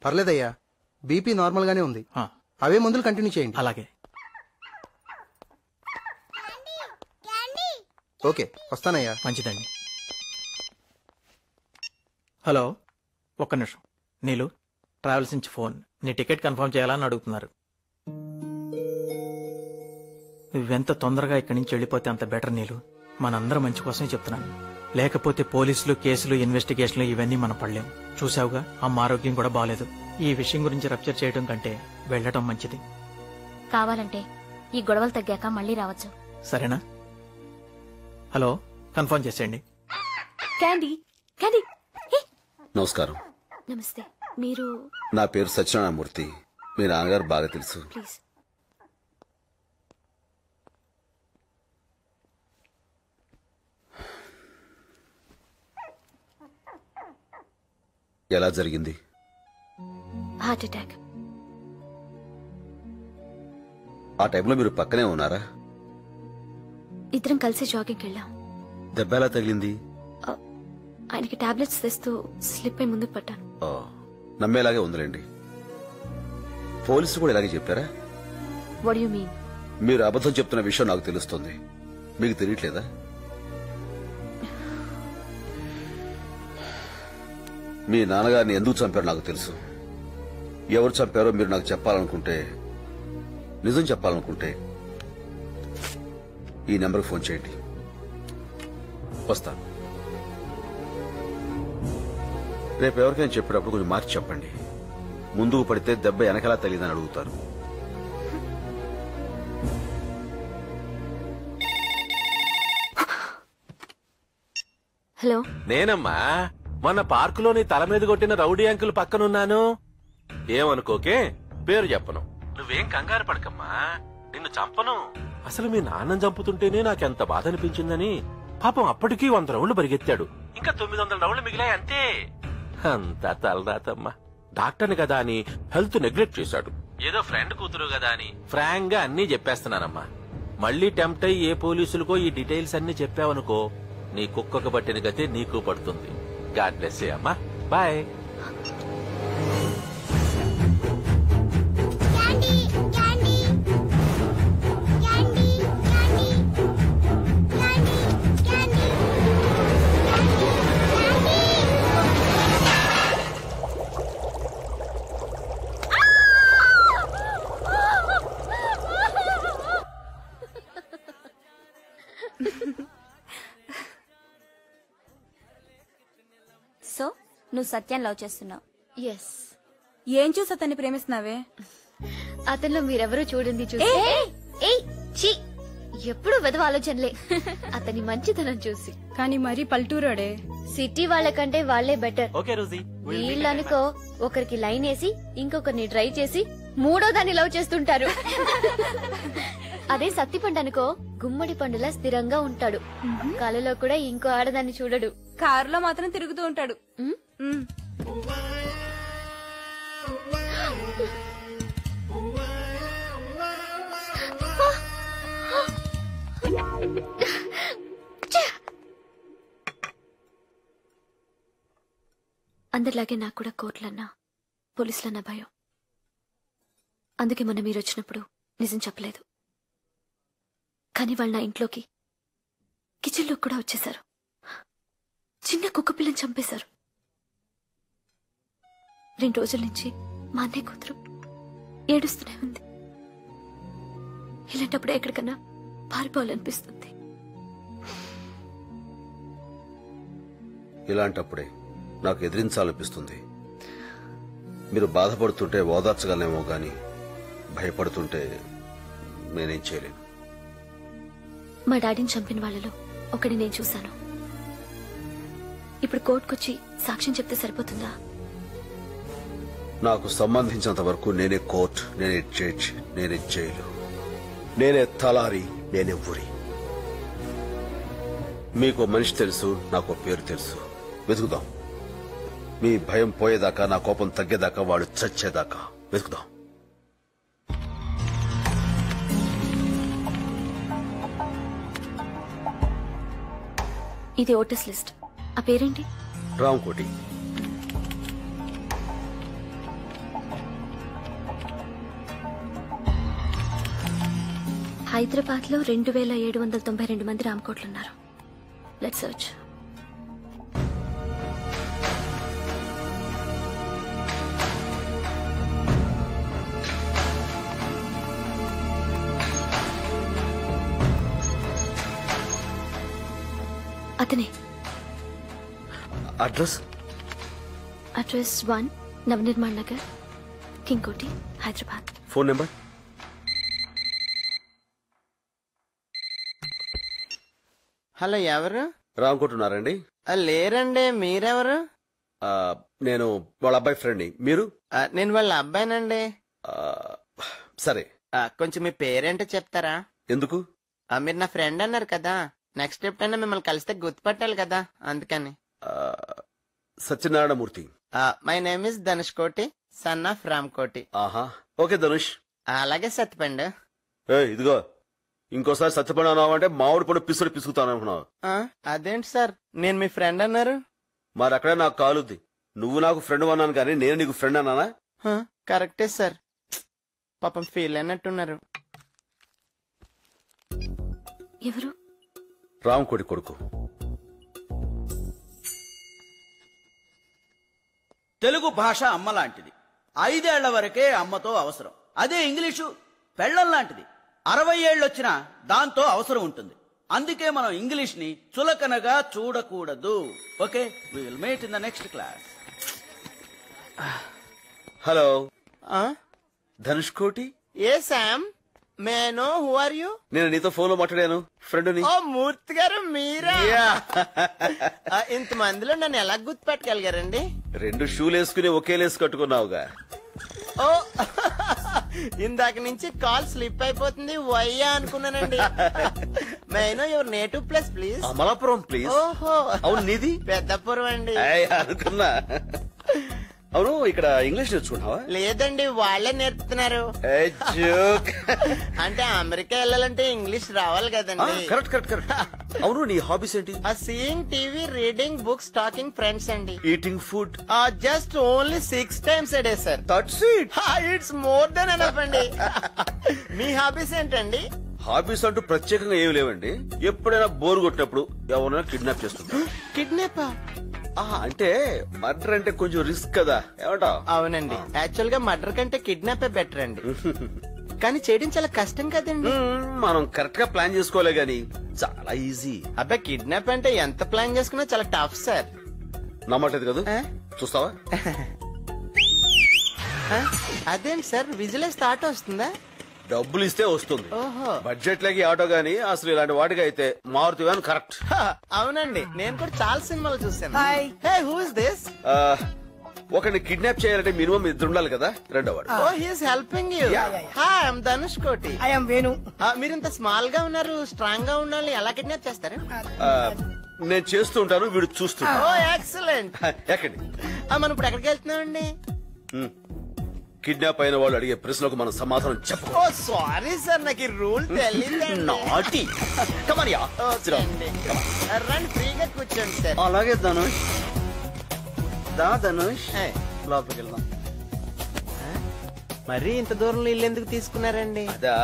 పర్లేదయ్యా, BP normal గానే ఉంది. అవే మందులు కంటిన్యూ చేయండి. అలాగే. ఓకే, వస్తానయ్యా. మంచిదండి. హలో, ఒక్క నిమిషం. నీలు, ట్రావెల్స్ నుంచి ఫోన్. నీ టికెట్ కన్ఫర్మ్ చేయాలని అడుగుతున్నారు. నువ్వెంత తొందరగా ఇక్కడి నుంచి వెళ్ళిపోతే అంత బెటర్ నీలు. మనందరం మంచి కోసమే చెప్తున్నాను. లేకపోతే పోలీసులు, కేసులు, ఇన్వెస్టిగేషన్లు ఇవన్నీ మనం పడలేం. చూసావుగా, అమ్మ ఆరోగ్యం కూడా బాలేదు. ఈ విషయం గురించి రప్చర్ చేయడం కంటే వెళ్ళటం మంచిది. కావాలంటే ఈ గొడవలు తగ్గాక మళ్ళీ రావచ్చు. సరేనా? హలో, కన్ఫర్మ్ చేసేయండి. Candy, candy. నమస్కారం. నమస్తే. మీరు? నా పేరు సత్యనారాయణమూర్తి. మీ నాన్నగారు బాగా తెలుసు. ప్లీజ్. ఎలా జరిగింది? Heart attack. ఆ టైంలో మీరు పక్కనే ఉన్నారా? ఇద్దరం కలిసి జాగింగ్కి వెళ్ళాం. దెబ్బ ఎలా తగిలింది? ఆయనకి టాబ్లెట్స్ తెస్తూ స్లిప్ అయి ముందుకు పట్టాను. నమ్మేలాగే ఉందిలేండి. పోలీసులు కూడా ఇలాగే చెప్పారా? What you mean? మీరు అబద్ధం చెప్తున్న విషయం నాకు తెలుస్తుంది. మీకు తెలియట్లేదా? మీ నాన్నగారిని ఎందుకు చంపారో నాకు తెలుసు. ఎవరు చంపారో మీరు నాకు చెప్పాలనుకుంటే, నిజం చెప్పాలనుకుంటే ఈ నెంబర్కి ఫోన్ చేయండి. వస్తాను. రేపు ఎవరికైనా చెప్పేటప్పుడు కొంచెం మార్చి చెప్పండి. ముందుకు పడితే దెబ్బ వెనకలా తగిలిందని అడుగుతారు. హలో, నేనమ్మా. మొన్న పార్కులోని తల మీద కొట్టిన రౌడీ అంకుల్ పక్కనున్నాను. ఏమనుకోకే, పేరు చెప్పను. నువ్వేం కంగారు పడకమ్మా, నిన్ను చంపను. అసలు మీ నాన్నని చంపుతుంటేనే నాకెంత బాధ అనిపించిందని. పాపం అప్పటికీ 100 రౌండ్లు పరిగెత్తాడు. ఇంకా 900 రౌండ్లు మిగిలాయి అంతే. అంతా తలరాతమ్మా. డాక్టర్ని కదా అని హెల్త్ నెగ్లెక్ట్ చేశాడు. ఏదో ఫ్రెండ్ కూతురు కదా అని ఫ్రాంక్ గా అన్నీ చెప్పేస్తున్నానమ్మా. మళ్ళీ టెంప్ట్ అయ్యి ఏ పోలీసులకో ఈ డీటెయిల్స్ అన్ని చెప్పావనుకో, నీ కుక్కకు పట్టిన గతే నీకు పడుతుంది. గాడ్ బ్లెస్ యూ అమ్మా. బాయ్. సో నువ్వు సత్యాన్ని లవ్ చేస్తున్నావు? ఎస్. ఏం చూసి అతన్ని ప్రేమిస్తున్నావే? అతనిలో మీరెవరూ చూడండి. చూసి ఎప్పుడు వెదవ ఆలోచనలే. అతని మంచితనం చూసి. కానీ మరీ పల్టూరోడే. సిటీ వాళ్ళకంటే వాళ్లే బెటర్. వీళ్ళనుకో ఒకరికి లైన్ వేసి ఇంకొకరిని ట్రై చేసి మూడో దాన్ని లవ్ చేస్తుంటారు. అదే సత్తిపండు అనుకో, గుమ్మడి పండులా స్థిరంగా ఉంటాడు. కలలో కూడా ఇంకో ఆడదాన్ని చూడడు. కారులో మాత్రం తిరుగుతూ ఉంటాడు. అందరిలాగే నాకు కూడా కోర్టులన్నా పోలీసులన్నా భయం. అందుకే మొన్న మీరు వచ్చినప్పుడు నిజం చెప్పలేదు. కానీ వాళ్ళు నా ఇంట్లోకి, కిచెన్లో కూడా వచ్చేశారు. చిన్న కుక్క పిల్లని చంపేశారు. 2 రోజుల నుంచి మా అన్నయ్య కూతురు ఏడుస్తూనే ఉంది. ఇలాంటప్పుడే ఎక్కడికన్నా పారిపోవాలనిపిస్తుంది. ఇలాంటప్పుడే నాకు ఎదిరించాలనిపిస్తుంది. మీరు బాధపడుతుంటే ఓదార్చగలనేమో గాని భయపడుతుంటే నేనేం చేయలేను. మా డాడీని చంపిన వాళ్ళలో ఒకటి నేను చూశాను. ఇప్పుడు కోర్టుకొచ్చి సాక్ష్యం చెప్తే సరిపోతుందా? నాకు సంబంధించినంత వరకు నేనే కోర్టు, నేనే జడ్జ్, నేనే జైలు, నేనే తలారి, నేనే ఊరి. మీకు మనిషి తెలుసు, నాకు పేరు తెలుసు. వెతుకుదాం. మీ భయం పోయేదాకా, నా కోపం తగ్గేదాకా, వాడు చచ్చేదాకా వెతుకుదాం. ఇది ఓటర్స్ లిస్ట్. ఆ పేరేంటి? రాంకోటి. హైదరాబాద్ లో 2792 మంది రామకోట్లున్నారు. Let's search. అతనే. Address address 1 Navnirman Nagar, Kingkoti, Hyderabad. Phone number. Hello, ఎవరు? రామకుంటున్నారండి? లేరండి, మీరెవరు? నేను వాళ్ళ అబ్బాయి ఫ్రెండ్ని. మీరు? నేను వాళ్ళ అబ్బాయినండి. సరే, కొంచెం మీ పేరేంటో చెప్తారా? ఎందుకు? మీరు నా ఫ్రెండ్ అన్నారు కదా, నెక్స్ట్ ఎప్పుడైనా మిమ్మల్ని కలిస్తే గుర్తుపట్టాలి కదా, అందుకని. Satyanarayana Murthy. My name is Dhanush కోటి, సన్ ఆఫ్ రామ్ కోటి. ఆహా, ఓకే ధనుష్. అలాగే సత్యపండు. ఇదిగో, ఇంకోసారి సత్యపండు అన్నావంటే మామిడి పండు పిసుడు పిసుకుతాను అనుకున్నావు. అదేంటి సార్, నేను మీ ఫ్రెండ్ అన్నారు? మరి అక్కడే నాకు కాలుద్ది. నువ్వు నాకు ఫ్రెండ్ అన్నాను కానీ నేను నీకు ఫ్రెండ్ అన్నానా? కరెక్టే సార్, పాపం ఫీల్ అయినట్టున్నారు. ఎవరు? రామకోటి కొడుకు. తెలుగు భాష అమ్మ లాంటిది. 5 ఏళ్ల వరకే అమ్మతో అవసరం. అదే ఇంగ్లీషు పెళ్లం లాంటిది. 60 ఏళ్ళొచ్చినా దాంతో అవసరం ఉంటుంది. అందుకే మనం ఇంగ్లీష్ ని చులకనగా చూడకూడదు. Okay, we will meet in the next class. Hello, Dhanush Koti. Hey Sam, may I know who are you? నేను నీతో ఫోన్ లో మాట్లాడాను, ఫ్రెండ్. ఓ మూర్తి గారు, మీరా? ఇంతమందిలో నన్ను ఎలా గుర్తుపెట్టగలిగారండి? 2 షూలు వేసుకుని ఒకే లేసు కట్టుకున్నావుగా. ఓ, ఇందాక నుంచి కాల్ స్లిప్ అయిపోతుంది, వయ్యా అనుకున్నానండి. మే I no your native place please? Amalapuram please. ఓహో, అవును, నీది? పెద్దపురం అండి. అనుకున్నా. అవును, ఇక్కడ ఇంగ్లీష్ నేర్చుకున్నావా? లేదండి, వాళ్ళే నేర్పుతున్నారు. అంటే అమెరికా వెళ్ళాలంటే ఇంగ్లీష్ రావాలి కదండి. Correct correct correct. అవును, నీ హాబీస్ ఏంటి? Seeing TV, reading books, talking friends అండి. Eating food? Just only 6 times a day sir. That's it. It's more than enough అండి. మీ హాబీస్ ఏంటండి? హాబీస్ అంటూ ప్రత్యేకంగా ఏమి లేవండి. ఎప్పుడైనా బోర్ కొట్టినప్పుడు ఎవరైనా కిడ్నాప్ చేస్తుంటా. కిడ్నాప్? అంటే మర్డర్ అంటే కొంచెం రిస్క్ కదా, ఏమంటావ్? అవునండి, యాక్చువల్ గా మర్డర్ కంటే కిడ్నాప్ బెటర్ అండి. కానీ చేయడం చాలా కష్టం కదండి. మనం కరెక్ట్ గా ప్లాన్ చేసుకోలే గాని చాలా ఈజీ. అబ్బాయి, కిడ్నాప్ అంటే ఎంత ప్లాన్ చేసుకున్నా చాలా టఫ్ సార్. నమ్మట్లేదు కదా, చూస్తావా? అదేంటి సార్, విజిల్ స్టార్ట్ వస్తుందా? డబ్బులు ఇస్తే వస్తుంది. ఓహో, బడ్జెట్ లకి ఆటో గానీ అసలు ఇలాంటి వాటికి అయితే మారుతి వ్యాన్ కరెక్ట్. అవునండి, నేను కూడా చాలా సినిమాలు చూసాను. Hey, who is this? ఒకరిని కిడ్నాప్ చేయాలంటే మినిమం 2 ఉండాలి కదా. రెండో వాడు. Oh, he is helping you. Hi, I am Dhanush Koti. I am Venu. మీరు ఇంత స్మాల్ గా ఉన్నారు, స్ట్రాంగ్ గా ఉండాలి, ఎలా కిడ్నాప్ చేస్తారు? నేను చేస్తూ ఉంటాను, వీడు చూస్తుంటాను. ఓ, ఎక్సలెంట్. ఎక్కడి? మనం ఇప్పుడు ఎక్కడికి వెళ్తున్నామండి? కిడ్నాప్ అయిన వాళ్ళు అడిగే ప్రశ్నలకు మనం సమాధానం చెప్పు. ఓ సారీ సార్, నాకు ఈ రూల్ తెలియదు. నాటి కమరియా, రండి, ఫ్రీగా కూర్చోండి సార్. అలాగే ధనుష్. ధనుష్, లోపలికి వెళ్దాం. మరీ ఇంత దూరంలో ఇల్లు ఎందుకు తీసుకున్నారండి? అదా,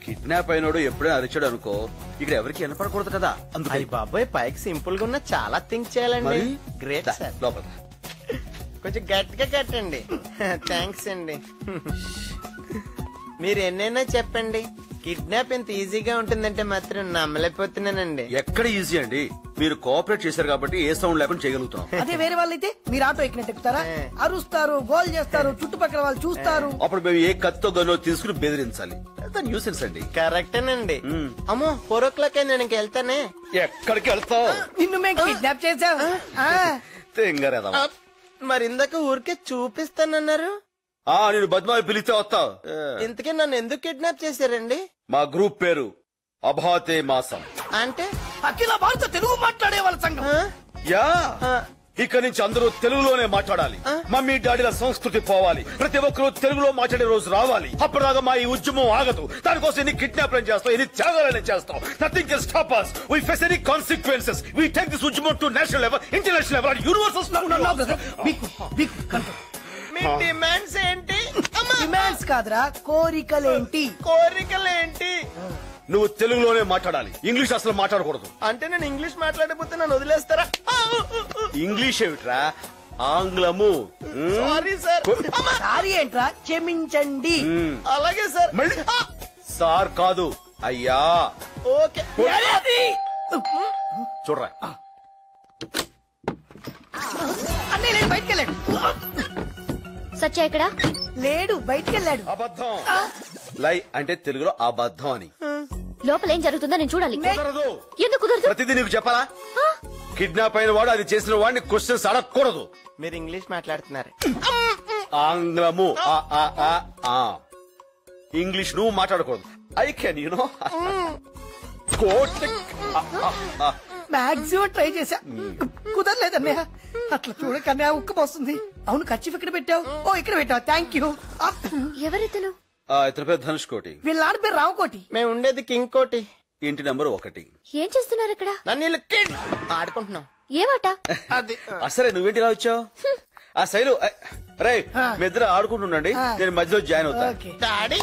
కిడ్నాప్ అయినోడు ఎప్పుడైనా అరిచాడు అనుకో, ఇక్కడ ఎవరికి వినపడకూడదు కదా. అందుకని బాబాయ్, పైకి సింపుల్ గా ఉన్న చాలా థింక్ చేయాలండి. Great sir. లోపల కొంచెం గట్టిగా కట్టండి. థ్యాంక్స్ అండి. మీరు ఎన్నైనా చెప్పండి, కిడ్నాప్ ఎంత ఈజీగా ఉంటుందంటే మాత్రం నమ్మలేకపోతున్నానండి. ఎక్కడ ఈజీ అండి, మీరు కోఆపరేట్ చేశారు కాబట్టి ఏ సౌండ్ లేకుండా చేయగలుగుతాం. అదే వేరే వాళ్ళైతే మీరు ఆటో ఎక్కినట్టు ఎక్కుతారా? అరుస్తారు, గోల్ చేస్తారు, చుట్టుపక్కల వాళ్ళు చూస్తారు. అప్పుడు మేము ఏ కత్తో గన్నో తీసుకుని బెదిరించాలి. న్యూసెన్స్ అండి. కరెక్టేనండి. అమ్మో, 4 o'clock నేను ఇంక వెళ్తానే. ఎక్కడికి వెళ్తావు? నిన్ను మేము కిడ్నాప్ చేసాం. మరి ఇందాక ఊరికే చూపిస్తానన్నారు. నేను బద్మాయి పిలిస్తే వస్తావు. ఇంతకీ నన్ను ఎందుకు కిడ్నాప్ చేశారండి? మా గ్రూప్ పేరు అభాతే మాసం. అంటే అఖిల భారత తెలుగు మాట్లాడే వాళ్ళ సంఘం. యా, ఇక్కడి నుంచి అందరూ తెలుగులోనే మాట్లాడాలి. మమ్మీ డాడీల సంస్కృతి పోవాలి. ప్రతి ఒక్కరూ తెలుగులో మాట్లాడే రోజు రావాలి. అప్పటిదాకా మా ఈ ఉద్యమం ఆగదు. దానికోసం ఎన్ని కిడ్నాప్లను చేస్తాం, ఎన్ని త్యాగాలను చేస్తాం. Nothing can stop us. We face any consequences. We take this ఉద్యమం to national level, international level, and universal. Me demands ఏంటి? డిమాండ్స్ కాదురా, కోరికలేంటి? కోరికలేంటి? నువ్వు తెలుగులోనే మాట్లాడాలి, ఇంగ్లీష్ అసలు మాట్లాడకూడదు. అంటే నేను ఇంగ్లీష్ మాట్లాడకపోతే నన్ను వదిలేస్తారా? ఇంగ్లీష్ ఏమిట్రా, ఆంగ్లము. Sorry sir. సారీ ఏంట్రా, క్షమించండి. అలాగే సార్. మళ్ళీ సార్ కాదు అయ్యా. ఓకే. చూడరా, అన్నయ్య లేడు, బయటికి వెళ్ళాడు. సత్య ఇక్కడ లేడు, బయటికి వెళ్ళాడు. అబద్ధం. లై అంటే తెలుగులో అబద్ధం అని. లోపల ఏం జరుగుతుందో నేను చూడాలి. కుదరదు. ఎందుకు కుదరదు? ప్రతిదీ నీకు చెప్పాలా? కిడ్నాప్ అయిన వాడు అది చేసిన వాడిని క్వశ్చన్స్ అడగకూడదు. మీరు ఇంగ్లీష్ మాట్లాడుతున్నారు. ఆంగ్లము ఇంగ్లీష్ నువ్వు మాట్లాడకూడదు. I can you know maximum try చేశా, కుదరలేదన్నయ్య. అట్లా చూడకన్నయ్య ఉక్కపోస్తుంది. అవును, ఖర్చు ఇక్కడ పెట్టావు. ఓ ఇక్కడ పెట్టావు, థ్యాంక్ యూ. ఎవరితను? ఇతని పేరు ధనుష్ కోటి. వీళ్ళ ఆడ పేరు రావుకోటి. మేము ఉండేది కింగ్ కోటి. ఇంటి నెంబర్ 1. ఏం చేస్తున్నారు ఇక్కడ? నన్ను ఆడుకుంటున్నాం. ఏమాట? అసలే నువ్వేంటి ఇలా వచ్చావు? ఆ శైలు రే, మీ ఇద్దరు ఆడుకుంటుండండి, నేను మధ్యలో జాయిన్ అవుతా. డాడీ,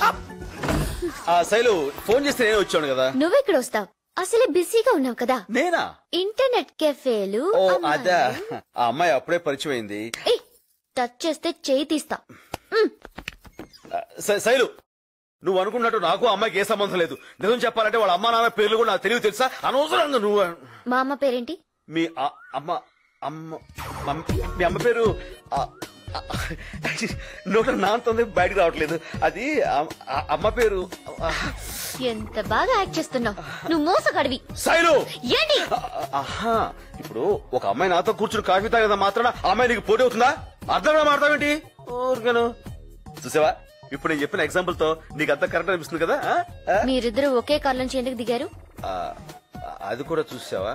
ఆ శైలు ఫోన్ చేస్తే నేను వచ్చాను కదా. నువ్వెక్కడ వస్తావు? అసలే బిజీగా ఉన్నావు కదా. నేనా? ఇంటర్నెట్ కెఫేలు. ఓ అదా, ఆ అమ్మాయి అప్పుడే పరిచయం అయింది. టచ్ చేస్తే చేయి తీస్తా. శైలు, నువ్వు అనుకున్నట్టు నాకు అమ్మాయికి ఏ సంబంధం లేదు. నిజం చెప్పాలంటే వాళ్ళ అమ్మా నాన్న పేర్లు కూడా నాకు తెలివి తెలుసా? అనవసరంగా నువ్వు. మా అమ్మ పేరేంటి? మీ అమ్మ పేరు నోట నాంతుంది, బయటకు రావట్లేదు. అది అమ్మ పేరు. ఎంత బాగా యాక్ట్ చేస్తున్నావు నువ్వు, మోసగాడివి. శైలు ఏంటి? ఇప్పుడు ఒక అమ్మాయి నాతో కూర్చుని కాఫీ తాగదా మాత్రాన ఆ అమ్మాయి నీకు పోటీ అవుతుందా? అర్థంగా మాట్లాడతావేంటి? ఊరికను చూసావా, ఇప్పుడు నేను చెప్పిన ఎగ్జాంపుల్ తో నీకు అంతా కరెక్ట్ అనిపిస్తుంది కదా. మీరిద్దరు ఒకే కార్ నుంచి ఎందుకు దిగారు? అది కూడా చూసావా,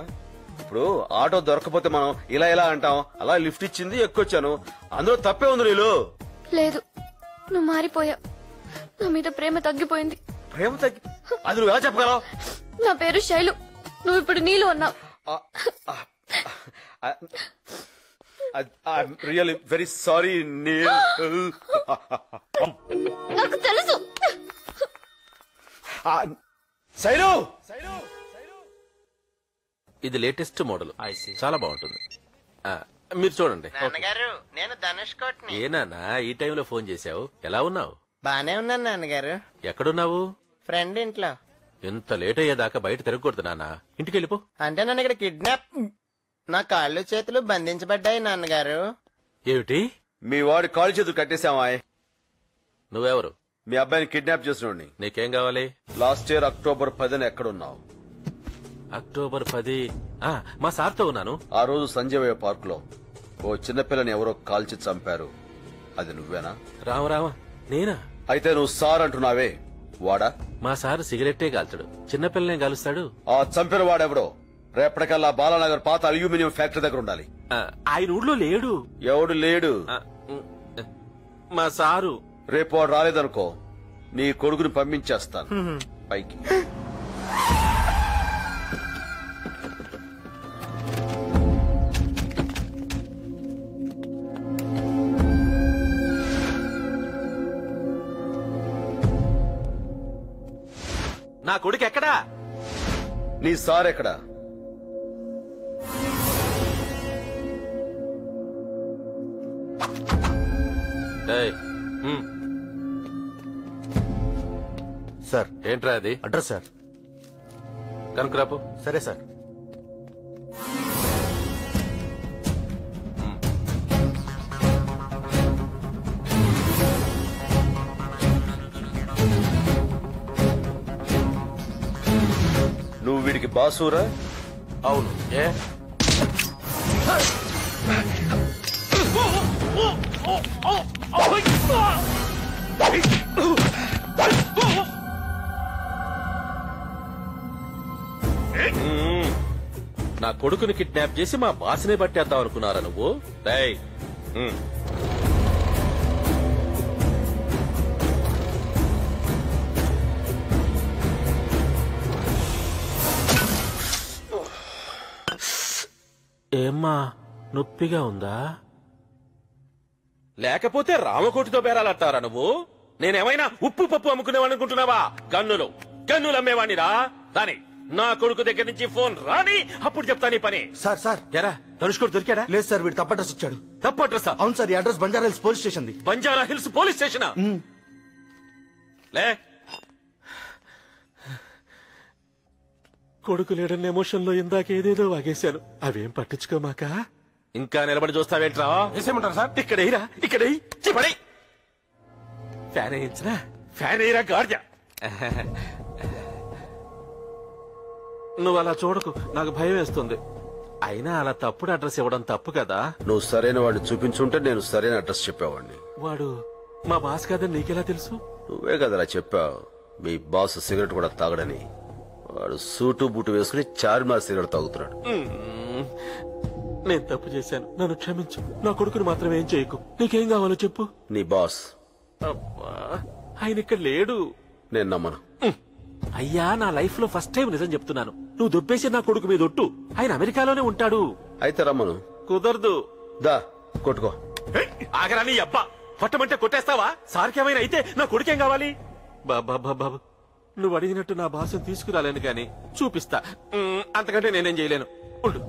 ఇప్పుడు ఆటో దొరకపోతే మనం ఇలా ఇలా అంటాం, అలా లిఫ్ట్ ఇచ్చింది ఎక్కొచ్చాను, అందులో తప్పే ఉంది. నీళ్ళు లేదు, నువ్వు మారిపోయావు. నా మీద ప్రేమ తగ్గిపోయింది. ప్రేమ తగ్గి అది నువ్వు ఎలా చెప్పగలవు? నా పేరు శైలు, నువ్వు ఇప్పుడు నీళ్ళు అన్నావు. Really very sorry Neel. నాకు తెలుసు. శైలు, ఇది లేటెస్ట్ మోడల్, చాలా బాగుంటుంది. మీరు చూడండి. నాన్నగారు, నేను ధనుష్ కోటిని. ఏనానా ఈ టైంలో ఫోన్ చేశావు? ఎలా ఉన్నావు? బానే ఉన్నాను నాన్నగారు. ఎక్కడున్నావు? ఫ్రెండ్ ఇంట్లో. ఎంత లేట్ అయ్యేదాకా బయట తిరగకూడదు నాన్న, ఇంటికి వెళ్ళిపో. అంటే నన్ను ఇక్కడ కిడ్నాప్, నా కాళ్ళు చేతులు బంధించబడ్డాయి నాన్నగారు. ఏమిటి? మీ వాడి కాళ్ళు చేతులు కట్టేశావా? నువ్వెవరు? మీ అబ్బాయిని కిడ్నాప్ చేసినోడిని. నీకేం కావాలి? లాస్ట్ ఇయర్ అక్టోబర్ 10న ఎక్కడున్నావు? అక్టోబర్ 10 మా సార్తో ఉన్నాను. ఆ రోజు సంజయ్ పార్క్ లో ఓ చిన్నపిల్లని ఎవరో కాల్చి చంపారు, అది నువ్వేనా? రామ నేనా? అయితే నువ్వు సార్ అంటున్నావే, వాడా? మా సార్ సిగరెట్టే కాల్చడు, చిన్నపిల్లనే కాలుస్తాడు. ఆ చంపిన వాడెవడో రేపటికల్లా బాలానగర్ పాత అల్యూమినియం ఫ్యాక్టరీ దగ్గర ఉండాలి. ఆయన ఊళ్ళో లేడు. ఎవడు లేడు? మా సారు. రేపు వాడు రాలేదనుకో, నీ కొడుకుని పంపించేస్తాను పైకి. నా కొడుకు ఎక్కడా? నీ సార్ ఎక్కడా? సార్. ఏంట్రా అది? Address sir. కనుకరాపు. సరే సార్. నువ్వు వీడికి బాసూరా? అవును. ఏ నా కొడుకుని కిడ్నాప్ చేసి మా బాస్నే పట్టేద్దాం అనుకున్నారా నువ్వు? రేయ్, ఏమ్మా నొప్పిగా ఉందా? లేకపోతే రామకోటితో బేరాలంటారా నువ్వు? నేనేమైనా ఉప్పు పప్పు అమ్ముకునేవాడు అనుకుంటున్నావా? గన్నులు గన్నులు అమ్మేవాణిరా రాని నా కొడుకు దగ్గర నుంచి ఫోన్ రాని అప్పుడు చెప్తా నీ పని. సార్ ఎరా ధనుష్కోడు దొరికాడా? లేదు సార్, వీడు తప్ప అడ్రస్ ఇచ్చాడు. తప్పు అడ్రస్? అవును సార్, ఈ address Banjara hills police station. Banjara hills police station లే. కొడుకు లేడన్న ఎమోషన్ లో ఇందాక ఏదేదో వాగేశాను. అవేం పట్టించుకోమాక ఇంకా నిలబడి చూస్తావేంట్రా? వేసేయమంటారు సార్? ఇక్కడేరా ఇక్కడ ఫ్యాన్ వేయించరా? ఫ్యాన్ వేయరా గార్జ. నువ్వు అలా చూడకు, నాకు భయం వేస్తుంది. అయినా అలా తప్పుడు అడ్రస్ ఇవ్వడం తప్పు కదా. నువ్వు సరైన వాడిని చూపించుంటే నేను సరైన అడ్రస్ చెప్పేవాడిని. వాడు మా బాస్ కాదని నీకెలా తెలుసు? నువ్వే కదరా చెప్పావు మీ బాస్ సిగరెట్ కూడా తాగడని. వాడు సూటు బూటు వేసుకుని చార్మినార్ సిగరెట్ తాగుతున్నాడు. నేను తప్పు చేశాను, నన్ను క్షమించు. నా కొడుకుని మాత్రం ఏం చేయకు. నీకేం కావాలో చెప్పు. నీ బాస్ ఆయన ఇక్కడ లేడు. నేను నమ్మను. అయ్యా, నా లైఫ్ లో ఫస్ట్ టైం నిజం చెప్తున్నాను. నువ్వు దొబ్బేసి నా కొడుకు మీద ఒట్టు. ఆయన అమెరికాలోనే ఉంటాడు. అయితే రమ్మను. కుదరదు. దా కొట్టుకో. ఆగరా నీ అబ్బా. కొట్టమంటే కొట్టేస్తావా? సార్కేమైనా అయితే నా కొడుకేం కావాలి? బాబా నువ్వు అడిగినట్టు నా భాషను తీసుకురాలేను గాని చూపిస్తా. అంతకంటే నేనేం చేయలేను. ఉండు.